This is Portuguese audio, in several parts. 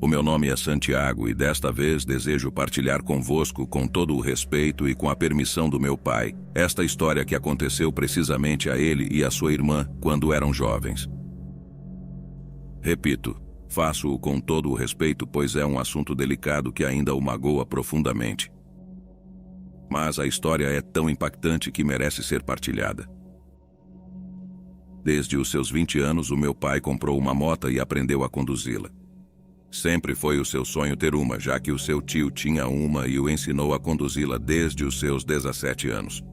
O meu nome é Santiago e desta vez desejo partilhar convosco, com todo o respeito e com a permissão do meu pai, esta história que aconteceu precisamente a ele e a sua irmã quando eram jovens. Repito, faço-o com todo o respeito, pois é um assunto delicado que ainda o magoa profundamente. Mas a história é tão impactante que merece ser partilhada. Desde os seus 20 anos, o meu pai comprou uma moto e aprendeu a conduzi-la. Sempre foi o seu sonho ter uma, já que o seu tio tinha uma e o ensinou a conduzi-la desde os seus 17 anos.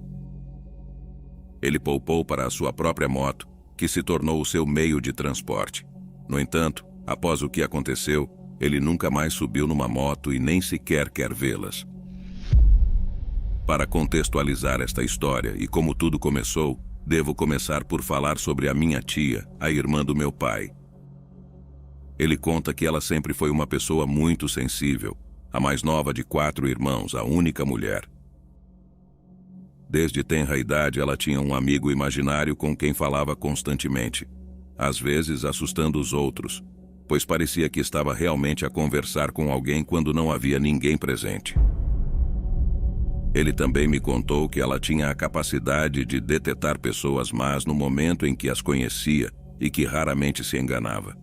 Ele poupou para a sua própria moto, que se tornou o seu meio de transporte. No entanto, após o que aconteceu, ele nunca mais subiu numa moto e nem sequer quer vê-las. Para contextualizar esta história e como tudo começou, devo começar por falar sobre a minha tia, a irmã do meu pai. Ele conta que ela sempre foi uma pessoa muito sensível, a mais nova de 4 irmãos, a única mulher. Desde tenra idade, ela tinha um amigo imaginário com quem falava constantemente, às vezes assustando os outros, pois parecia que estava realmente a conversar com alguém quando não havia ninguém presente. Ele também me contou que ela tinha a capacidade de detectar pessoas más no momento em que as conhecia e que raramente se enganava.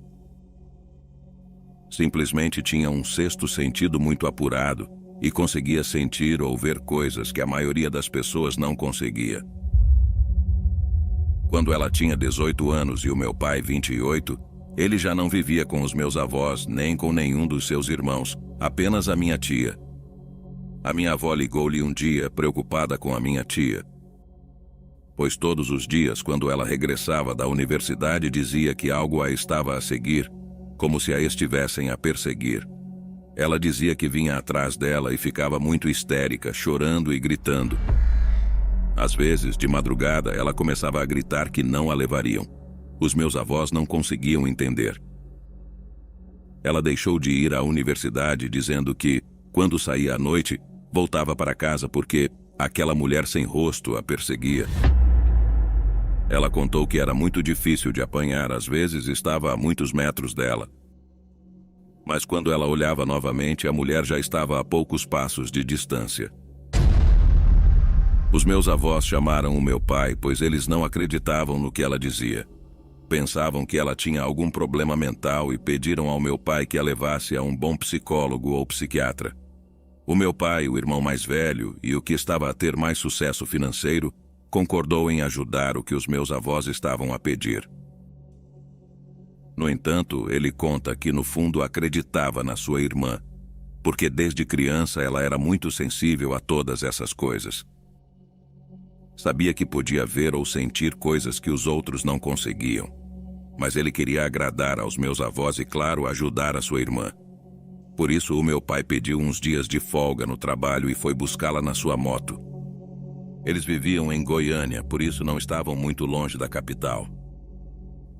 Simplesmente tinha um sexto sentido muito apurado e conseguia sentir ou ver coisas que a maioria das pessoas não conseguia. Quando ela tinha 18 anos e o meu pai 28, ele já não vivia com os meus avós nem com nenhum dos seus irmãos, apenas a minha tia. A minha avó ligou-lhe um dia, preocupada com a minha tia, pois todos os dias, quando ela regressava da universidade, dizia que algo a estava a seguir, como se a estivessem a perseguir. Ela dizia que vinha atrás dela e ficava muito histérica, chorando e gritando. Às vezes, de madrugada, ela começava a gritar que não a levariam. Os meus avós não conseguiam entender. Ela deixou de ir à universidade dizendo que, quando saía à noite, voltava para casa porque aquela mulher sem rosto a perseguia. Ela contou que era muito difícil de apanhar, às vezes estava a muitos metros dela. Mas quando ela olhava novamente, a mulher já estava a poucos passos de distância. Os meus avós chamaram o meu pai, pois eles não acreditavam no que ela dizia. Pensavam que ela tinha algum problema mental e pediram ao meu pai que a levasse a um bom psicólogo ou psiquiatra. O meu pai, o irmão mais velho e o que estava a ter mais sucesso financeiro, concordou em ajudar o que os meus avós estavam a pedir. No entanto, ele conta que no fundo acreditava na sua irmã, porque desde criança ela era muito sensível a todas essas coisas. Sabia que podia ver ou sentir coisas que os outros não conseguiam, mas ele queria agradar aos meus avós e, claro, ajudar a sua irmã. Por isso, o meu pai pediu uns dias de folga no trabalho e foi buscá-la na sua moto. Eles viviam em Goiânia, por isso não estavam muito longe da capital.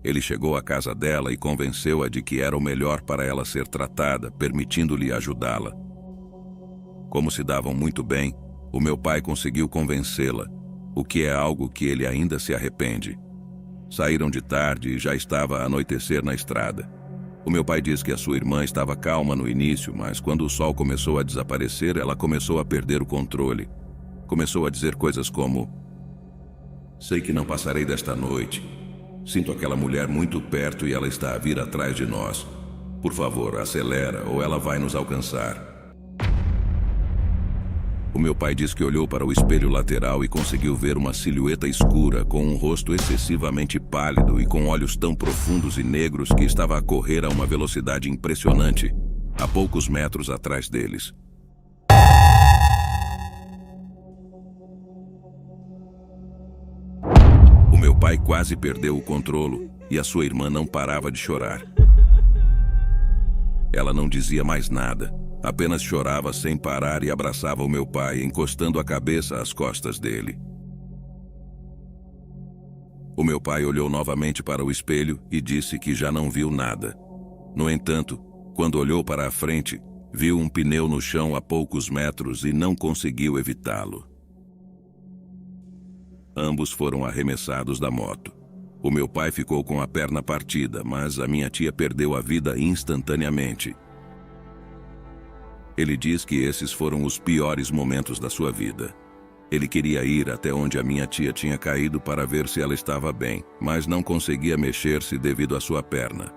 Ele chegou à casa dela e convenceu-a de que era o melhor para ela ser tratada, permitindo-lhe ajudá-la. Como se davam muito bem, o meu pai conseguiu convencê-la, o que é algo que ele ainda se arrepende. Saíram de tarde e já estava a anoitecer na estrada. O meu pai diz que a sua irmã estava calma no início, mas quando o sol começou a desaparecer, ela começou a perder o controle. Começou a dizer coisas como: "Sei que não passarei desta noite. Sinto aquela mulher muito perto e ela está a vir atrás de nós. Por favor, acelera ou ela vai nos alcançar." O meu pai diz que olhou para o espelho lateral e conseguiu ver uma silhueta escura com um rosto excessivamente pálido e com olhos tão profundos e negros que estava a correr a uma velocidade impressionante, a poucos metros atrás deles. O meu pai quase perdeu o controle e a sua irmã não parava de chorar. Ela não dizia mais nada, apenas chorava sem parar e abraçava o meu pai, encostando a cabeça às costas dele. O meu pai olhou novamente para o espelho e disse que já não viu nada. No entanto, quando olhou para a frente, viu um pneu no chão a poucos metros e não conseguiu evitá-lo. Ambos foram arremessados da moto. O meu pai ficou com a perna partida, mas a minha tia perdeu a vida instantaneamente. Ele diz que esses foram os piores momentos da sua vida. Ele queria ir até onde a minha tia tinha caído para ver se ela estava bem, mas não conseguia mexer-se devido à sua perna.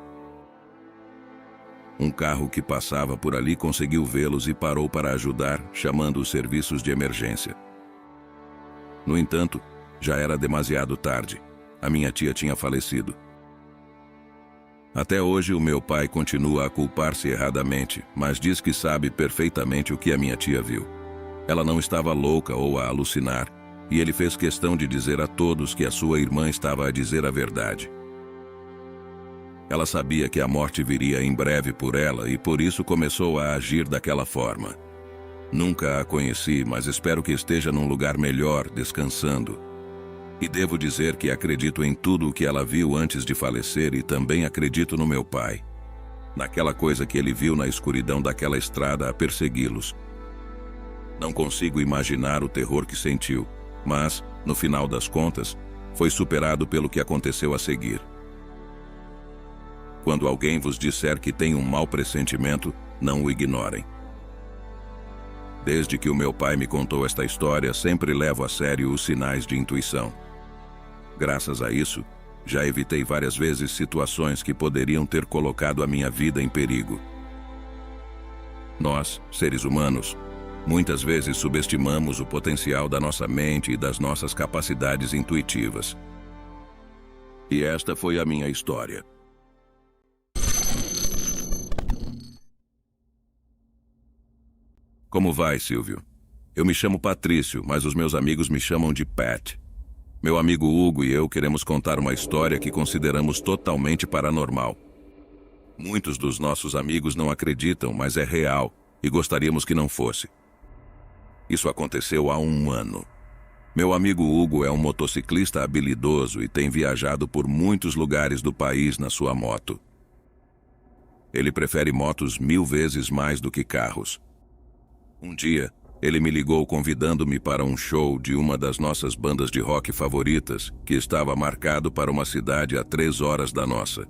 Um carro que passava por ali conseguiu vê-los e parou para ajudar, chamando os serviços de emergência. No entanto, já era demasiado tarde. A minha tia tinha falecido. Até hoje o meu pai continua a culpar-se erradamente, mas diz que sabe perfeitamente o que a minha tia viu. Ela não estava louca ou a alucinar, e ele fez questão de dizer a todos que a sua irmã estava a dizer a verdade. Ela sabia que a morte viria em breve por ela e por isso começou a agir daquela forma. Nunca a conheci, mas espero que esteja num lugar melhor, descansando. E devo dizer que acredito em tudo o que ela viu antes de falecer e também acredito no meu pai. Naquela coisa que ele viu na escuridão daquela estrada a persegui-los. Não consigo imaginar o terror que sentiu, mas, no final das contas, foi superado pelo que aconteceu a seguir. Quando alguém vos disser que tem um mau pressentimento, não o ignorem. Desde que o meu pai me contou esta história, sempre levo a sério os sinais de intuição. Graças a isso, já evitei várias vezes situações que poderiam ter colocado a minha vida em perigo. Nós, seres humanos, muitas vezes subestimamos o potencial da nossa mente e das nossas capacidades intuitivas. E esta foi a minha história. Como vai, Silvio? Eu me chamo Patrício, mas os meus amigos me chamam de Pat. Meu amigo Hugo e eu queremos contar uma história que consideramos totalmente paranormal. Muitos dos nossos amigos não acreditam, mas é real, e gostaríamos que não fosse. Isso aconteceu há 1 ano. Meu amigo Hugo é um motociclista habilidoso e tem viajado por muitos lugares do país na sua moto. Ele prefere motos 1000 vezes mais do que carros. Um dia, ele me ligou convidando-me para um show de uma das nossas bandas de rock favoritas, que estava marcado para uma cidade a 3 horas da nossa.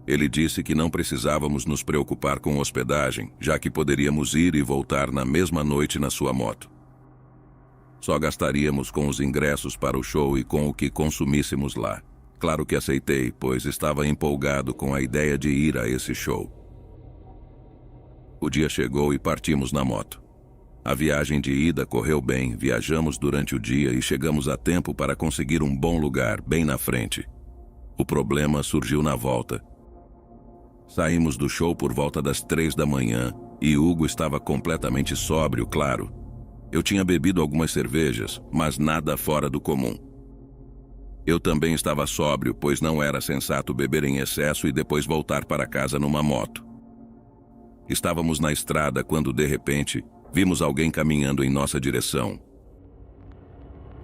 Ele disse que não precisávamos nos preocupar com hospedagem, já que poderíamos ir e voltar na mesma noite na sua moto. Só gastaríamos com os ingressos para o show e com o que consumíssemos lá. Claro que aceitei, pois estava empolgado com a ideia de ir a esse show. O dia chegou e partimos na moto. A viagem de ida correu bem, viajamos durante o dia e chegamos a tempo para conseguir um bom lugar, bem na frente. O problema surgiu na volta. Saímos do show por volta das 3 da manhã e Hugo estava completamente sóbrio, claro. Eu tinha bebido algumas cervejas, mas nada fora do comum. Eu também estava sóbrio, pois não era sensato beber em excesso e depois voltar para casa numa moto. Estávamos na estrada quando, de repente, vimos alguém caminhando em nossa direção.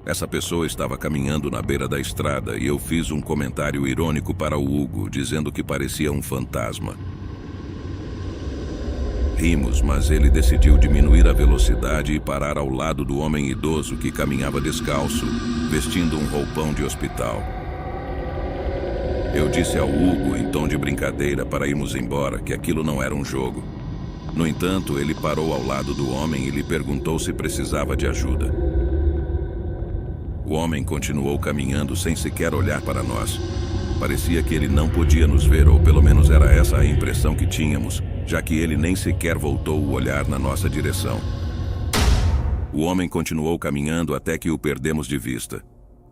Essa pessoa estava caminhando na beira da estrada e eu fiz um comentário irônico para o Hugo, dizendo que parecia um fantasma. Rimos, mas ele decidiu diminuir a velocidade e parar ao lado do homem idoso que caminhava descalço, vestindo um roupão de hospital. Eu disse ao Hugo, em tom de brincadeira, para irmos embora, que aquilo não era um jogo. No entanto, ele parou ao lado do homem e lhe perguntou se precisava de ajuda. O homem continuou caminhando sem sequer olhar para nós. Parecia que ele não podia nos ver, ou pelo menos era essa a impressão que tínhamos, já que ele nem sequer voltou o olhar na nossa direção. O homem continuou caminhando até que o perdemos de vista.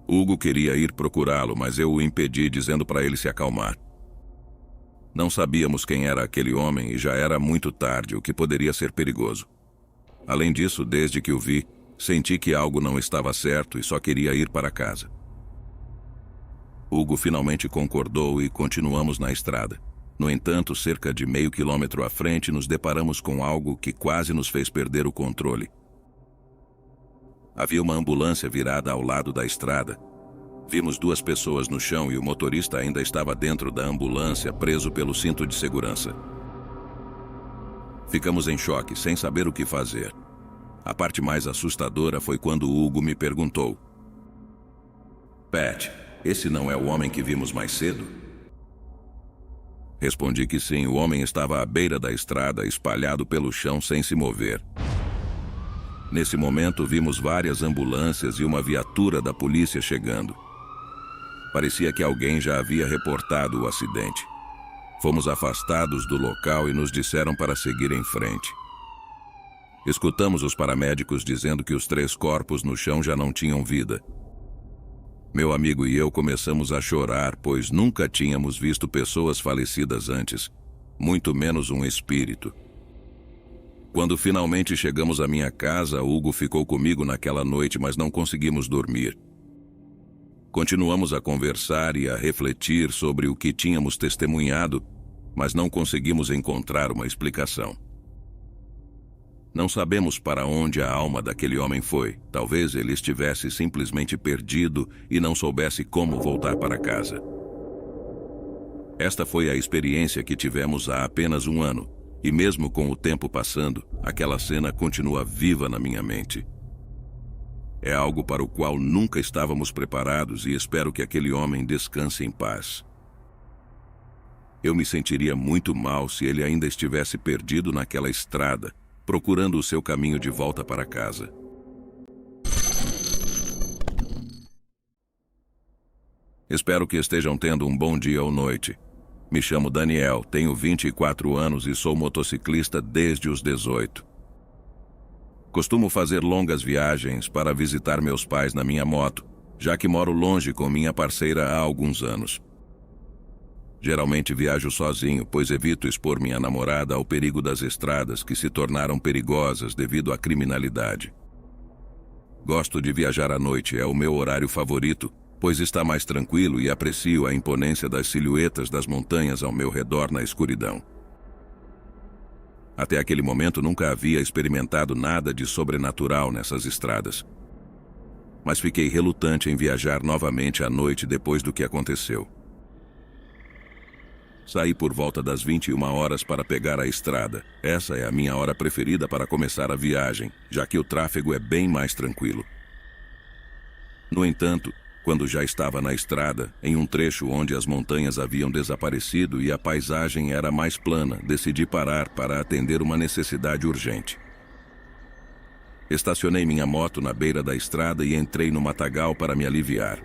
Hugo queria ir procurá-lo, mas eu o impedi, dizendo para ele se acalmar. Não sabíamos quem era aquele homem e já era muito tarde, o que poderia ser perigoso. Além disso, desde que o vi, senti que algo não estava certo e só queria ir para casa. Hugo finalmente concordou e continuamos na estrada. No entanto, cerca de meio quilômetro à frente, nos deparamos com algo que quase nos fez perder o controle. Havia uma ambulância virada ao lado da estrada. Vimos 2 pessoas no chão e o motorista ainda estava dentro da ambulância, preso pelo cinto de segurança. Ficamos em choque, sem saber o que fazer. A parte mais assustadora foi quando Hugo me perguntou: Pat, esse não é o homem que vimos mais cedo? Respondi que sim, o homem estava à beira da estrada, espalhado pelo chão sem se mover. Nesse momento, vimos várias ambulâncias e uma viatura da polícia chegando. Parecia que alguém já havia reportado o acidente. Fomos afastados do local e nos disseram para seguir em frente. Escutamos os paramédicos dizendo que os 3 corpos no chão já não tinham vida. Meu amigo e eu começamos a chorar, pois nunca tínhamos visto pessoas falecidas antes, muito menos um espírito. Quando finalmente chegamos à minha casa, Hugo ficou comigo naquela noite, mas não conseguimos dormir. Continuamos a conversar e a refletir sobre o que tínhamos testemunhado, mas não conseguimos encontrar uma explicação. Não sabemos para onde a alma daquele homem foi. Talvez ele estivesse simplesmente perdido e não soubesse como voltar para casa. Esta foi a experiência que tivemos há apenas 1 ano, e mesmo com o tempo passando, aquela cena continua viva na minha mente. É algo para o qual nunca estávamos preparados e espero que aquele homem descanse em paz. Eu me sentiria muito mal se ele ainda estivesse perdido naquela estrada, procurando o seu caminho de volta para casa. Espero que estejam tendo um bom dia ou noite. Me chamo Daniel, tenho 24 anos e sou motociclista desde os 18. Costumo fazer longas viagens para visitar meus pais na minha moto, já que moro longe com minha parceira há alguns anos. Geralmente viajo sozinho, pois evito expor minha namorada ao perigo das estradas que se tornaram perigosas devido à criminalidade. Gosto de viajar à noite, é o meu horário favorito, pois está mais tranquilo e aprecio a imponência das silhuetas das montanhas ao meu redor na escuridão. Até aquele momento nunca havia experimentado nada de sobrenatural nessas estradas. Mas fiquei relutante em viajar novamente à noite depois do que aconteceu. Saí por volta das 21 horas para pegar a estrada. Essa é a minha hora preferida para começar a viagem, já que o tráfego é bem mais tranquilo. No entanto, quando já estava na estrada, em um trecho onde as montanhas haviam desaparecido e a paisagem era mais plana, decidi parar para atender uma necessidade urgente. Estacionei minha moto na beira da estrada e entrei no matagal para me aliviar.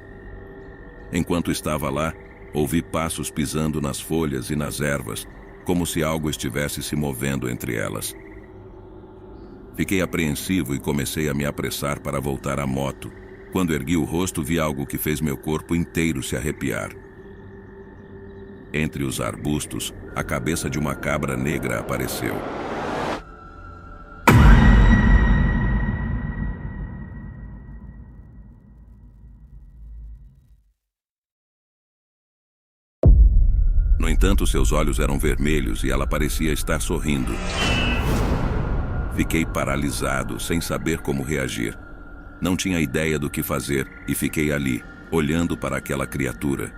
Enquanto estava lá, ouvi passos pisando nas folhas e nas ervas, como se algo estivesse se movendo entre elas. Fiquei apreensivo e comecei a me apressar para voltar à moto. Quando ergui o rosto, vi algo que fez meu corpo inteiro se arrepiar. Entre os arbustos, a cabeça de uma cabra negra apareceu. No entanto, seus olhos eram vermelhos e ela parecia estar sorrindo. Fiquei paralisado, sem saber como reagir. Não tinha ideia do que fazer e fiquei ali, olhando para aquela criatura.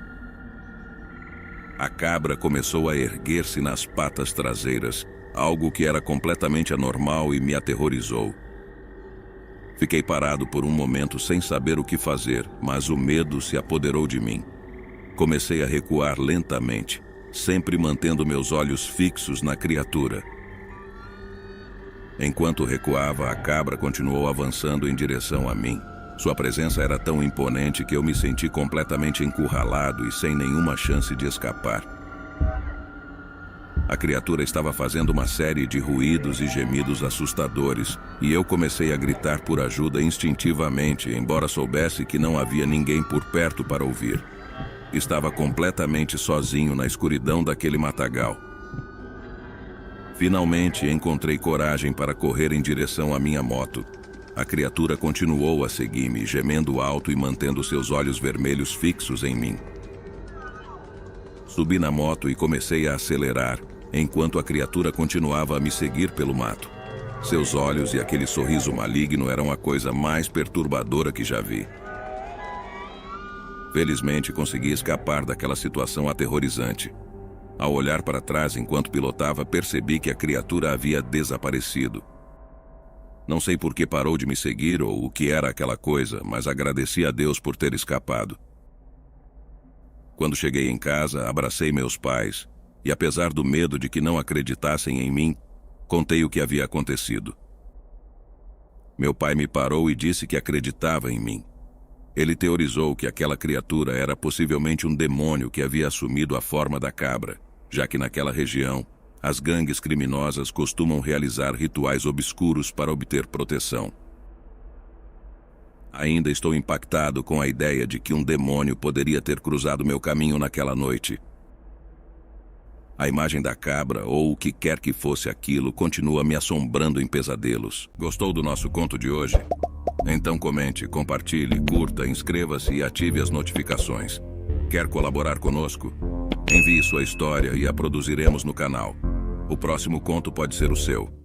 A cabra começou a erguer-se nas patas traseiras, algo que era completamente anormal e me aterrorizou. Fiquei parado por um momento sem saber o que fazer, mas o medo se apoderou de mim. Comecei a recuar lentamente, sempre mantendo meus olhos fixos na criatura. Enquanto recuava, a cabra continuou avançando em direção a mim. Sua presença era tão imponente que eu me senti completamente encurralado e sem nenhuma chance de escapar. A criatura estava fazendo uma série de ruídos e gemidos assustadores, e eu comecei a gritar por ajuda instintivamente, embora soubesse que não havia ninguém por perto para ouvir. Estava completamente sozinho na escuridão daquele matagal. Finalmente encontrei coragem para correr em direção à minha moto. A criatura continuou a seguir-me, gemendo alto e mantendo seus olhos vermelhos fixos em mim. Subi na moto e comecei a acelerar, enquanto a criatura continuava a me seguir pelo mato. Seus olhos e aquele sorriso maligno eram a coisa mais perturbadora que já vi. Felizmente consegui escapar daquela situação aterrorizante. Ao olhar para trás enquanto pilotava, percebi que a criatura havia desaparecido. Não sei por que parou de me seguir ou o que era aquela coisa, mas agradeci a Deus por ter escapado. Quando cheguei em casa, abracei meus pais. e apesar do medo de que não acreditassem em mim, contei o que havia acontecido. Meu pai me parou e disse que acreditava em mim. Ele teorizou que aquela criatura era possivelmente um demônio que havia assumido a forma da cabra, já que naquela região, as gangues criminosas costumam realizar rituais obscuros para obter proteção. Ainda estou impactado com a ideia de que um demônio poderia ter cruzado meu caminho naquela noite. A imagem da cabra, ou o que quer que fosse aquilo, continua me assombrando em pesadelos. Gostou do nosso conto de hoje? Então comente, compartilhe, curta, inscreva-se e ative as notificações. Quer colaborar conosco? Envie sua história e a produziremos no canal. O próximo conto pode ser o seu.